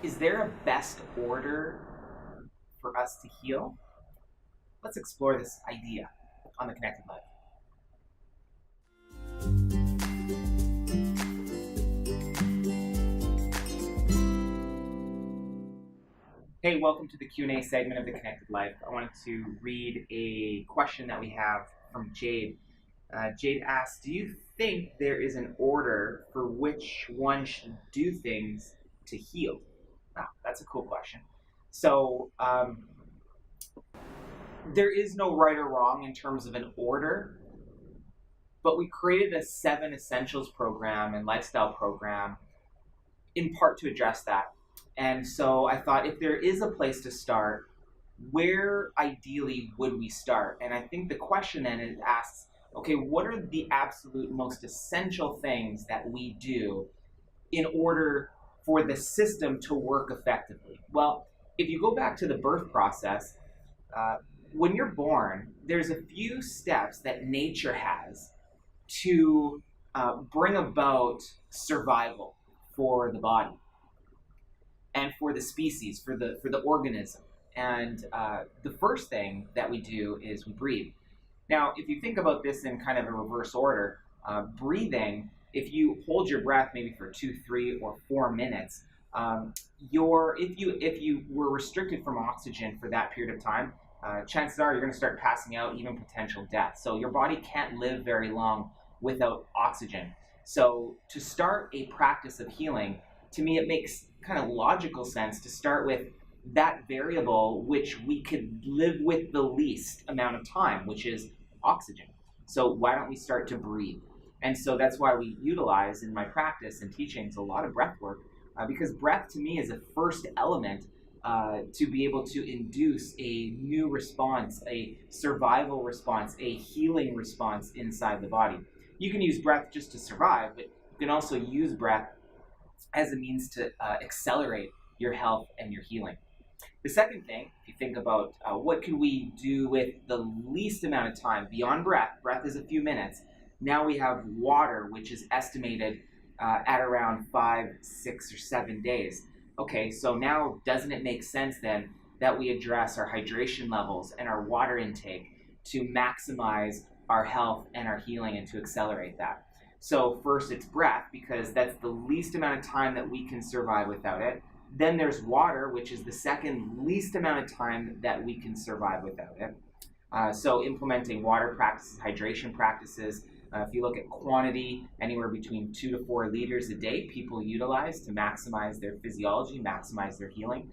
Is there a best order for us to heal? Let's explore this idea on the Connected Life. Hey, welcome to the Q&A segment of the Connected Life. I wanted to read a question that we have from Jade. Jade asks, do you think there is an order for which one should do things to heal? Wow, that's a cool question. So there is no right or wrong in terms of an order, but we created a 7 Essentials program and lifestyle program in part to address that. And so I thought, if there is a place to start, where ideally would we start? And I think the question then is asks, okay, what are the absolute most essential things that we do in order for the system to work effectively? Well, if you go back to the birth process, when you're born, there's a few steps that nature has to bring about survival for the body and for the species, for the organism. And the first thing that we do is we breathe. Now, if you think about this in kind of a reverse order, breathing, if you hold your breath maybe for 2, 3, or 4 minutes, if you were restricted from oxygen for that period of time, chances are you're going to start passing out, even potential death. So your body can't live very long without oxygen. So to start a practice of healing, to me, it makes kind of logical sense to start with that variable which we could live with the least amount of time, which is oxygen. So why don't we start to breathe? And so that's why we utilize in my practice and teachings a lot of breath work, because breath to me is a first element to be able to induce a new response, a survival response, a healing response inside the body. You can use breath just to survive, but you can also use breath as a means to accelerate your health and your healing. The second thing, if you think about what can we do with the least amount of time beyond breath is a few minutes. Now we have water, which is estimated at around 5, 6, or 7 days. Okay, so now doesn't it make sense then that we address our hydration levels and our water intake to maximize our health and our healing and to accelerate that? So first it's breath, because that's the least amount of time that we can survive without it. Then there's water, which is the second least amount of time that we can survive without it. So implementing water practices, hydration practices, if you look at quantity, anywhere between 2 to 4 liters a day people utilize to maximize their physiology, maximize their healing.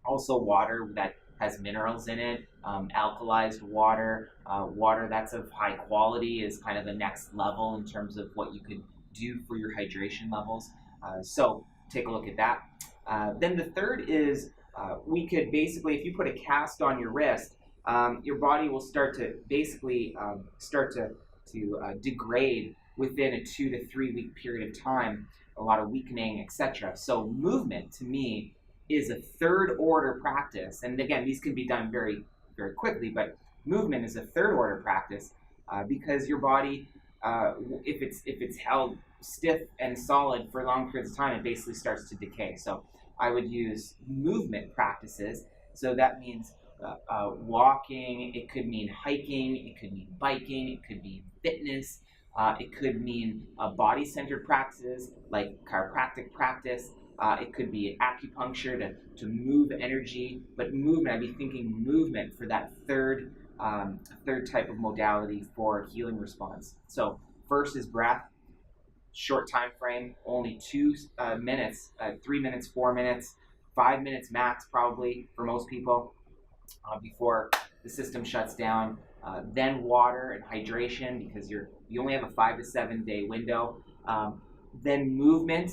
Also water that has minerals in it, alkalized water, water that's of high quality is kind of the next level in terms of what you could do for your hydration levels. So take a look at that. Then the third is we could basically, if you put a cast on your wrist, your body will start to basically degrade within a 2 to 3 week period of time, a lot of weakening, etc. So movement to me is a third order practice. And again, these can be done very, very quickly, but movement is a third order practice because your body, if it's held stiff and solid for long periods of time, it basically starts to decay. So I would use movement practices. So that means walking, it could mean hiking, it could mean biking, it could mean fitness, it could mean body-centered practices like chiropractic practice, it could be acupuncture to move energy, but movement, I'd be thinking movement for that third type of modality for healing response. So first is breath, short time frame, only 2 minutes, 3 minutes, 4 minutes, 5 minutes max probably for most people before the system shuts down. Then water and hydration, because you only have a 5 to 7 day window. Then movement,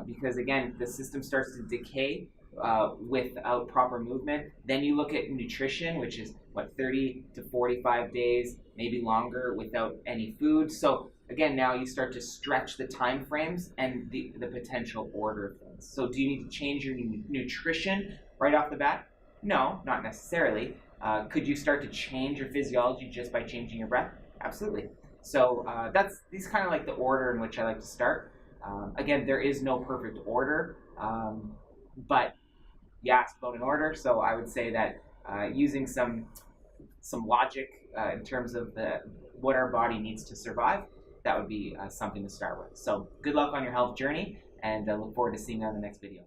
because again the system starts to decay without proper movement. Then you look at nutrition, which is 30 to 45 days, maybe longer, without any food. So again, now you start to stretch the time frames and the potential order of things. So do you need to change your nutrition right off the bat? No, not necessarily. Could you start to change your physiology just by changing your breath? Absolutely. So these kind of like the order in which I like to start. Again, there is no perfect order. But you asked about an order, so I would say that using some logic in terms of what our body needs to survive, that would be something to start with. So good luck on your health journey, and look forward to seeing you on the next video.